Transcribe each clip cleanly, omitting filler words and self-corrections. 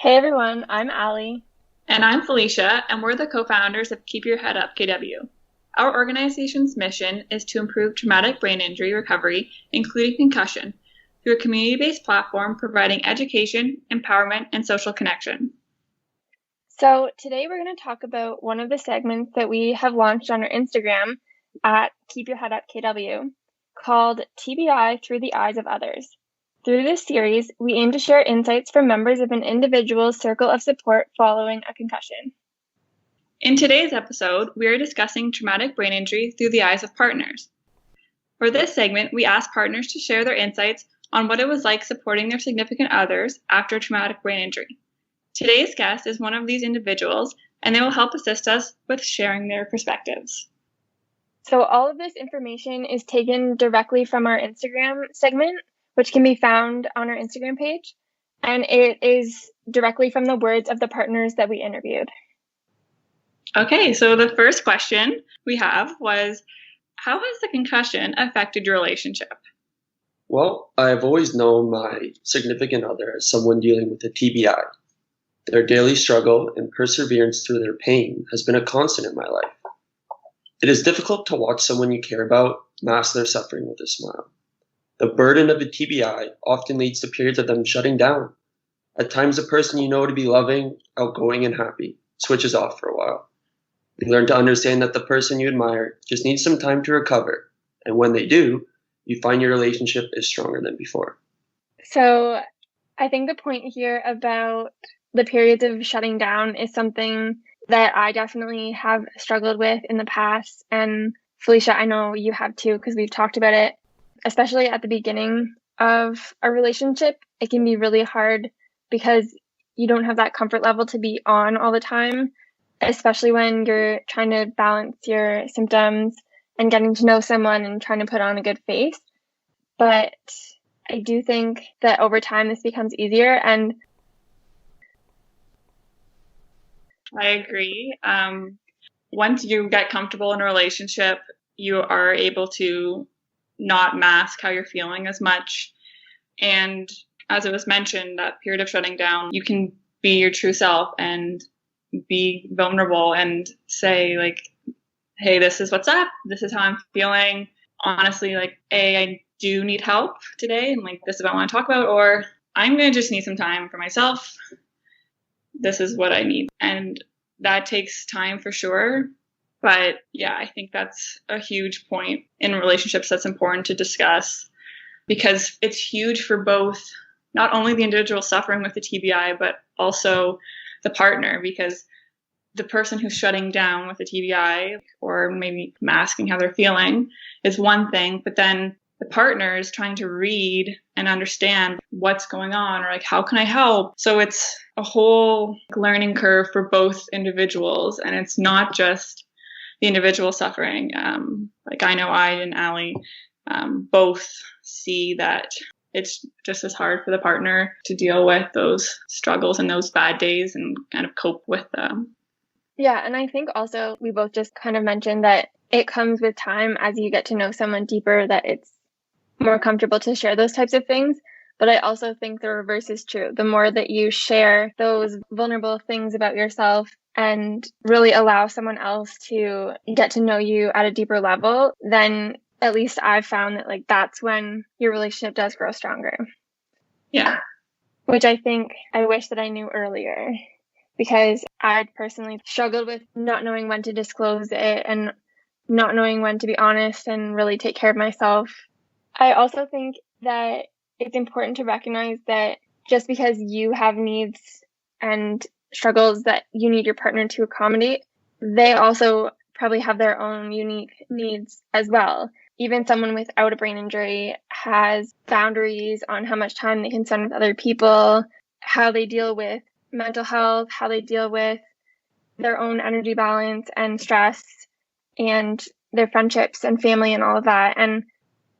Hey everyone, I'm Allie. And I'm Felicia, and we're the co founders of Keep Your Head Up KW. Our organization's mission is to improve traumatic brain injury recovery, including concussion, through a community based platform providing education, empowerment, and social connection. So today we're going to talk about one of the segments that we have launched on our Instagram at Keep Your Head Up KW called TBI Through the Eyes of Others. Through this series, we aim to share insights from members of an individual's circle of support following a concussion. In today's episode, we are discussing traumatic brain injury through the eyes of partners. For this segment, we asked partners to share their insights on what it was like supporting their significant others after a traumatic brain injury. Today's guest is one of these individuals, and they will help assist us with sharing their perspectives. So all of this information is taken directly from our Instagram segment, which can be found on our Instagram page, and it is directly from the words of the partners that we interviewed. Okay, so the first question we have was, how has the concussion affected your relationship? Well, I've always known my significant other as someone dealing with a TBI. Their daily struggle and perseverance through their pain has been a constant in my life. It is difficult to watch someone you care about mask their suffering with a smile. The burden of a TBI often leads to periods of them shutting down. At times, the person you know to be loving, outgoing, and happy switches off for a while. You learn to understand that the person you admire just needs some time to recover, and when they do, you find your relationship is stronger than before. So I think the point here about the periods of shutting down is something that I definitely have struggled with in the past. And Felicia, I know you have too, because we've talked about it, especially at the beginning of a relationship. It can be really hard because you don't have that comfort level to be on all the time, especially when you're trying to balance your symptoms and getting to know someone and trying to put on a good face. But I do think that over time this becomes easier. And I agree. Once you get comfortable in a relationship, you are able to not mask how you're feeling as much. And as it was mentioned, that period of shutting down, you can be your true self and be vulnerable and say, like, hey, this is what's up. This is how I'm feeling. Honestly, like, I do need help today. And like, this is what I want to talk about. Or I'm going to just need some time for myself. This is what I need. And that takes time for sure. But yeah, I think that's a huge point in relationships that's important to discuss because it's huge for both, not only the individual suffering with the TBI, but also the partner, because the person who's shutting down with the TBI or maybe masking how they're feeling is one thing, but then the partner is trying to read and understand what's going on or like, how can I help? So it's a whole learning curve for both individuals. And it's not just the individual suffering. Like I know I and Allie both see that it's just as hard for the partner to deal with those struggles and those bad days and kind of cope with them. yeah, and I think also we both just kind of mentioned that it comes with time as you get to know someone deeper, that it's more comfortable to share those types of things. But I also think the reverse is true. The more that you share those vulnerable things about yourself and really allow someone else to get to know you at a deeper level, then at least I've found that like that's when your relationship does grow stronger. Yeah. Which I think I wish that I knew earlier, because I personally struggled with not knowing when to disclose it and not knowing when to be honest and really take care of myself. I also think that it's important to recognize that just because you have needs and struggles that you need your partner to accommodate, they also probably have their own unique needs as well. Even someone without a brain injury has boundaries on how much time they can spend with other people, how they deal with mental health, how they deal with their own energy balance and stress and their friendships and family and all of that. And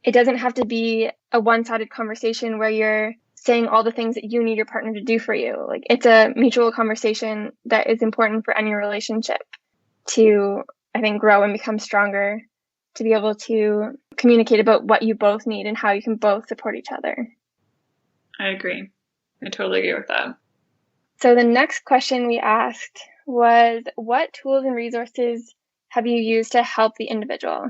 it doesn't have to be a one-sided conversation where you're saying all the things that you need your partner to do for you. Like it's a mutual conversation that is important for any relationship to, I think, grow and become stronger, to be able to communicate about what you both need and how you can both support each other. I agree. I totally agree with that. So the next question we asked was, what tools and resources have you used to help the individual?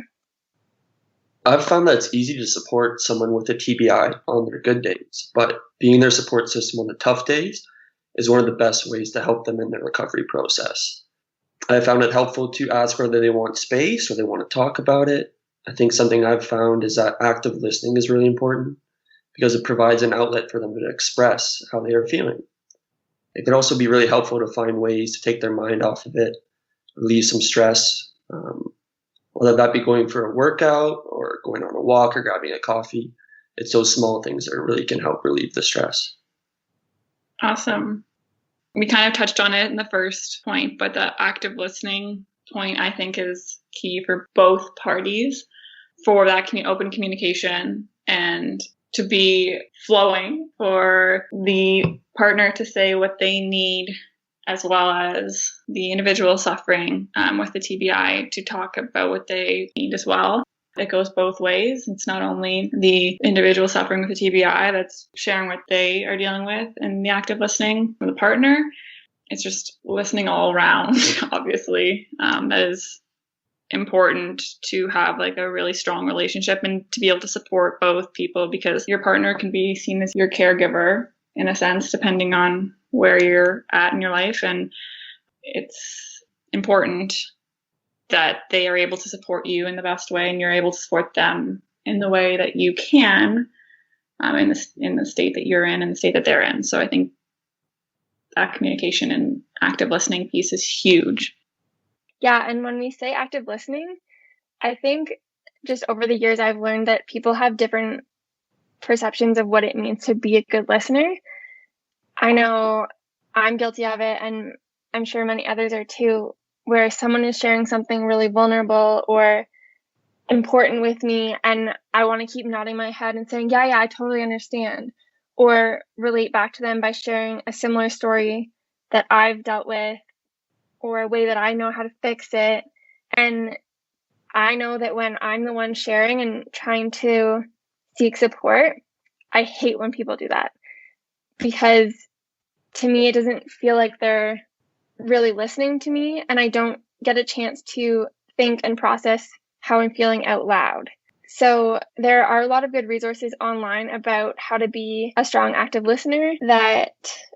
I've found that it's easy to support someone with a TBI on their good days, but being their support system on the tough days is one of the best ways to help them in their recovery process. I found it helpful to ask whether they want space or they want to talk about it. I think something I've found is that active listening is really important because it provides an outlet for them to express how they are feeling. It can also be really helpful to find ways to take their mind off of it, relieve some stress, whether that be going for a workout or going on a walk or grabbing a coffee. It's those small things that really can help relieve the stress. Awesome. We kind of touched on it in the first point, but the active listening point I think is key for both parties for that open communication and to be flowing, for the partner to say what they need, as well as the individual suffering with the TBI to talk about what they need as well. It goes both ways. It's not only the individual suffering with the TBI that's sharing what they are dealing with and the active listening from the partner. It's just listening all around, obviously. That is important to have like a really strong relationship and to be able to support both people, because your partner can be seen as your caregiver in a sense, depending on where you're at in your life. And it's important that they are able to support you in the best way and you're able to support them in the way that you can in the state that you're in and the state that they're in. So I think that communication and active listening piece is huge. Yeah, and when we say active listening, I think just over the years I've learned that people have different perceptions of what it means to be a good listener. I know I'm guilty of it, and I'm sure many others are too, where someone is sharing something really vulnerable or important with me, and I want to keep nodding my head and saying, yeah, I totally understand, or relate back to them by sharing a similar story that I've dealt with or a way that I know how to fix it. And I know that when I'm the one sharing and trying to seek support, I hate when people do that, because to me, it doesn't feel like they're really listening to me, and I don't get a chance to think and process how I'm feeling out loud. So there are a lot of good resources online about how to be a strong active listener that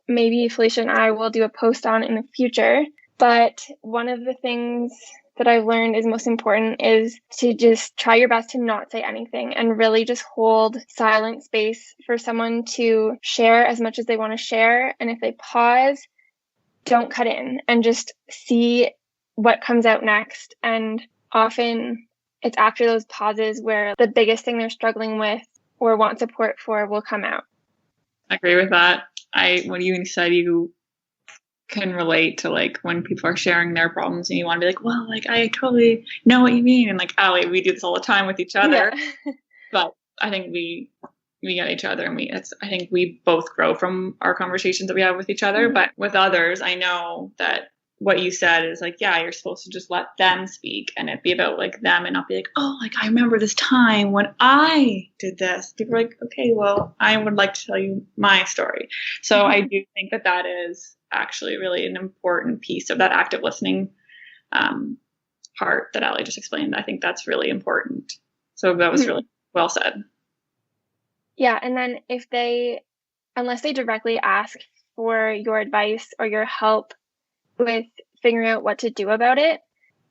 maybe Felicia and I will do a post on in the future. But one of the things that I've learned is most important is to just try your best to not say anything and really just hold silent space for someone to share as much as they want to share. And if they pause, don't cut in and just see what comes out next. And often it's after those pauses where the biggest thing they're struggling with or want support for will come out. I agree with that. When you said you can relate to like when people are sharing their problems and you want to be like, well, like I totally know what you mean. And like Allie, we do this all the time with each other. Yeah. But I think we get each other, and I think we both grow from our conversations that we have with each other. Mm-hmm. But with others, I know that what you said is like, yeah, you're supposed to just let them speak and it be about like them and not be like, oh, like I remember this time when I did this. People are like, okay, well, I would like to tell you my story. So mm-hmm. I do think that is actually really an important piece of that active listening part that Allie just explained. I think that's really important. So that was mm-hmm. really well said. Yeah, and then unless they directly ask for your advice or your help with figuring out what to do about it,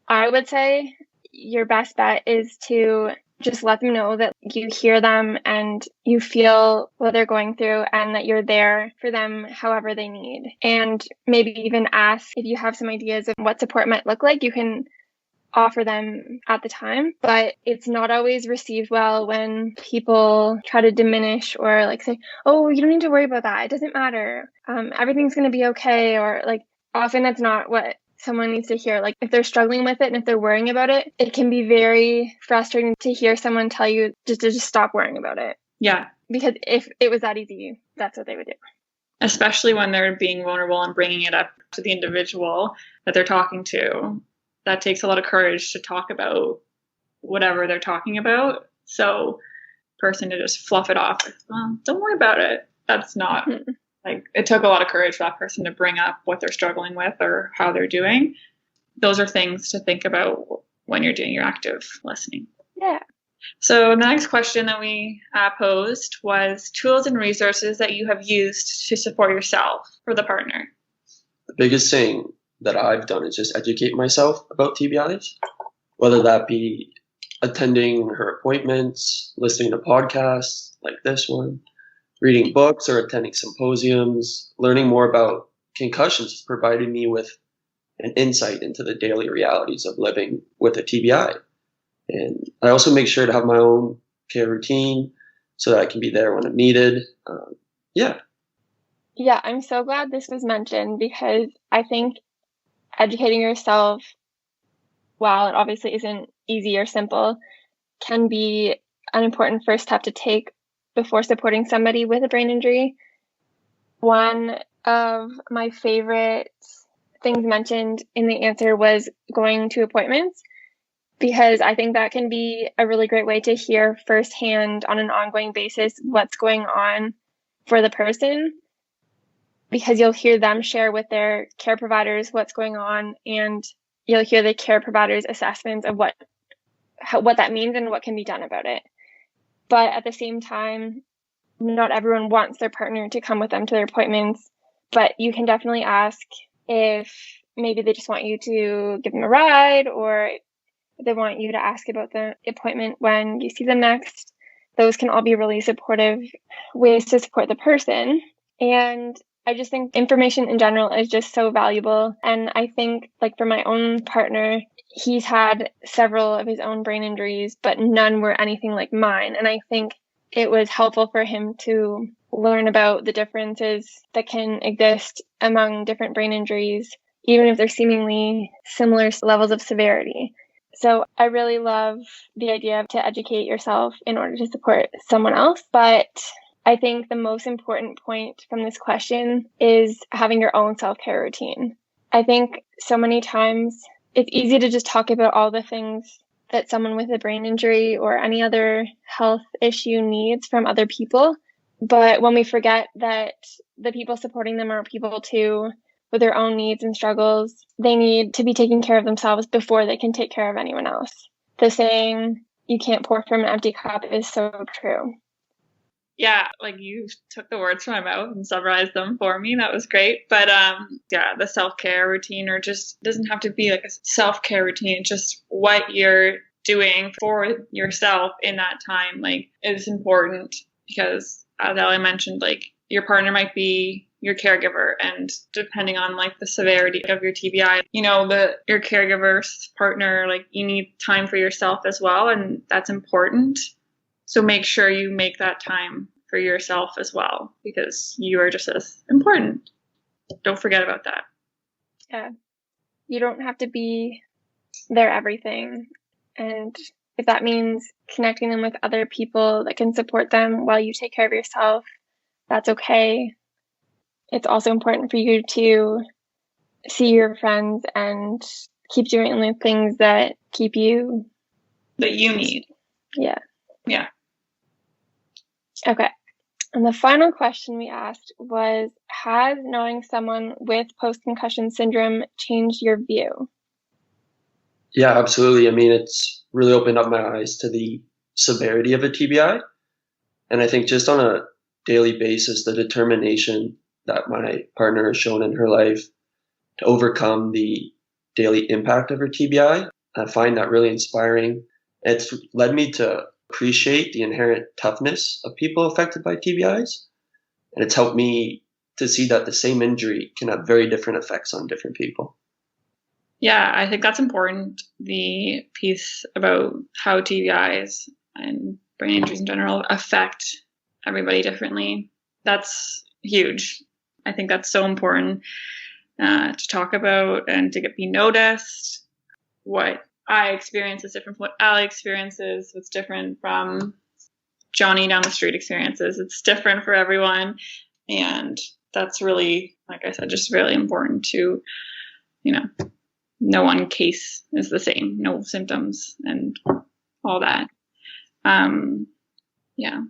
I would say your best bet is to just let them know that you hear them and you feel what they're going through and that you're there for them however they need. And maybe even ask if you have some ideas of what support might look like. You can offer them at the time, but it's not always received well when people try to diminish or like say, oh, you don't need to worry about that. It doesn't matter. Everything's going to be okay. Or like often that's not what someone needs to hear. Like if they're struggling with it and if they're worrying about it, it can be very frustrating to hear someone tell you just to stop worrying about it. Yeah. Because if it was that easy, that's what they would do. Especially when they're being vulnerable and bringing it up to the individual that they're talking to. That takes a lot of courage to talk about whatever they're talking about. So person to just fluff it off. Well, don't worry about it. That's not like it took a lot of courage for that person to bring up what they're struggling with or how they're doing. Those are things to think about when you're doing your active listening. Yeah. So the next question that we posed was tools and resources that you have used to support yourself for the partner. The biggest thing that I've done is just educate myself about TBIs, whether that be attending her appointments, listening to podcasts like this one, reading books or attending symposiums. Learning more about concussions has provided me with an insight into the daily realities of living with a TBI. And I also make sure to have my own care routine so that I can be there when I'm needed. Yeah. Yeah, I'm so glad this was mentioned because I think educating yourself, while it obviously isn't easy or simple, can be an important first step to take before supporting somebody with a brain injury. One of my favorite things mentioned in the answer was going to appointments, because I think that can be a really great way to hear firsthand on an ongoing basis what's going on for the person, because you'll hear them share with their care providers what's going on, and you'll hear the care providers' assessments of what that means and what can be done about it. But at the same time, not everyone wants their partner to come with them to their appointments, but you can definitely ask if maybe they just want you to give them a ride, or if they want you to ask about the appointment when you see them next. Those can all be really supportive ways to support the person. And I just think information in general is just so valuable. And I think, like, for my own partner, he's had several of his own brain injuries, but none were anything like mine. And I think it was helpful for him to learn about the differences that can exist among different brain injuries, even if they're seemingly similar levels of severity. So I really love the idea to educate yourself in order to support someone else. But I think the most important point from this question is having your own self-care routine. I think so many times it's easy to just talk about all the things that someone with a brain injury or any other health issue needs from other people. But when we forget that the people supporting them are people too, with their own needs and struggles, they need to be taking care of themselves before they can take care of anyone else. The saying, "you can't pour from an empty cup," is so true. Yeah, like you took the words from my mouth and summarized them for me. That was great. But yeah, the self-care routine, or just doesn't have to be like a self-care routine, just what you're doing for yourself in that time, like, is important, because as Allie mentioned, like, your partner might be your caregiver, and depending on like the severity of your TBI, your caregiver's partner, like, you need time for yourself as well, and that's important. So make sure you make that time for yourself as well, because you are just as important. Don't forget about that. Yeah. You don't have to be their everything. And if that means connecting them with other people that can support them while you take care of yourself, that's okay. It's also important for you to see your friends and keep doing the things that keep you. That you need. Yeah. Yeah. Okay. And the final question we asked was, has knowing someone with post-concussion syndrome changed your view? Yeah, absolutely. I mean, it's really opened up my eyes to the severity of a TBI. And I think just on a daily basis, the determination that my partner has shown in her life to overcome the daily impact of her TBI, I find that really inspiring. It's led me to appreciate the inherent toughness of people affected by TBIs. And it's helped me to see that the same injury can have very different effects on different people. Yeah, I think that's important. The piece about how TBIs and brain injuries in general affect everybody differently. That's huge. I think that's so important to talk about and to be noticed. What I experience is different from what Allie experiences. What's different from Johnny down the street experiences. It's different for everyone. And that's really, like I said, just really important to, no one case is the same, no symptoms and all that. Yeah.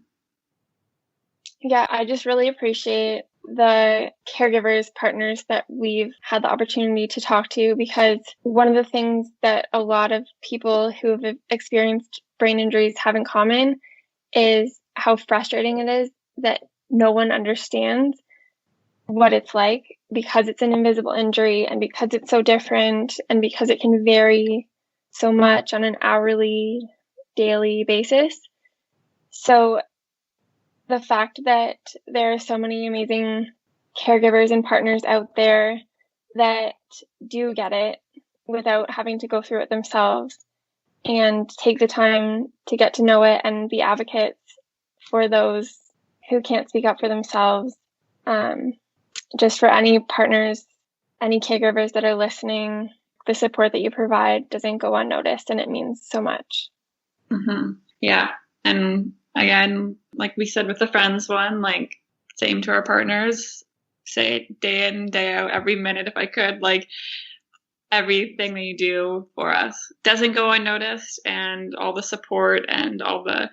Yeah, I just really appreciate the caregivers, partners that we've had the opportunity to talk to, because one of the things that a lot of people who have experienced brain injuries have in common is how frustrating it is that no one understands what it's like, because it's an invisible injury and because it's so different and because it can vary so much on an hourly, daily basis. So the fact that there are so many amazing caregivers and partners out there that do get it without having to go through it themselves and take the time to get to know it and be advocates for those who can't speak up for themselves. Just for any partners, any caregivers that are listening, the support that you provide doesn't go unnoticed, and it means so much. Mm-hmm. Yeah. And again, like we said with the friends one, like same to our partners, say it day in, day out, every minute if I could, like everything that you do for us doesn't go unnoticed, and all the support and all the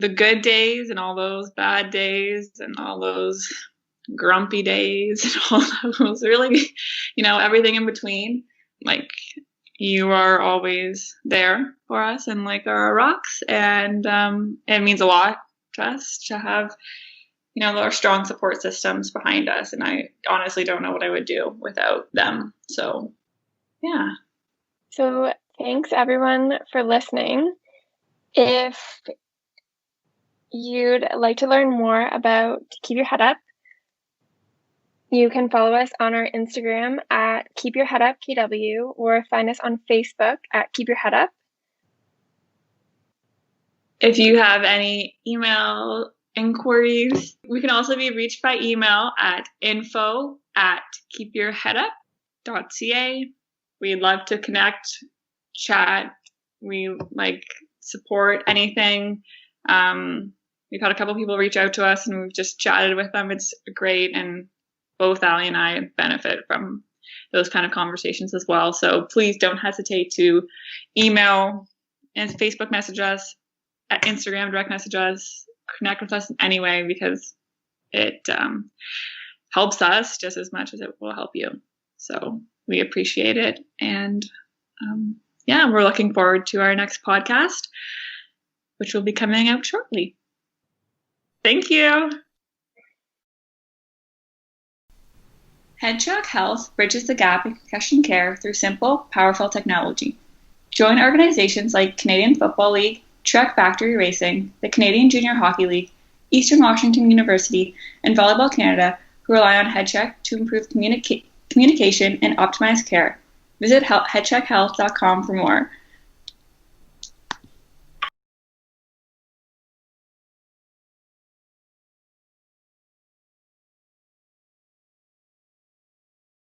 good days and all those bad days and all those grumpy days and all those really, everything in between, like you are always there for us and like our rocks. And it means a lot to us to have, our strong support systems behind us. And I honestly don't know what I would do without them. So, yeah. So thanks everyone for listening. If you'd like to learn more about Keep Your Head Up, you can follow us on our Instagram at Keep Your Head Up KW, or find us on Facebook at Keep Your Head Up. If you have any email inquiries, we can also be reached by email at info@keepyourheadup.ca. We'd love to connect, chat. We support anything. We've had a couple people reach out to us and we've just chatted with them. It's great. And both Allie and I benefit from those kind of conversations as well. So please don't hesitate to email and Facebook message us, at Instagram direct message us, connect with us in any way, because it helps us just as much as it will help you. So we appreciate it. And we're looking forward to our next podcast, which will be coming out shortly. Thank you. HeadChock Health bridges the gap in concussion care through simple, powerful technology. Join organizations like Canadian Football League, Trek Factory Racing, the Canadian Junior Hockey League, Eastern Washington University, and Volleyball Canada, who rely on HeadCheck to improve communication and optimize care. Visit headcheckhealth.com for more.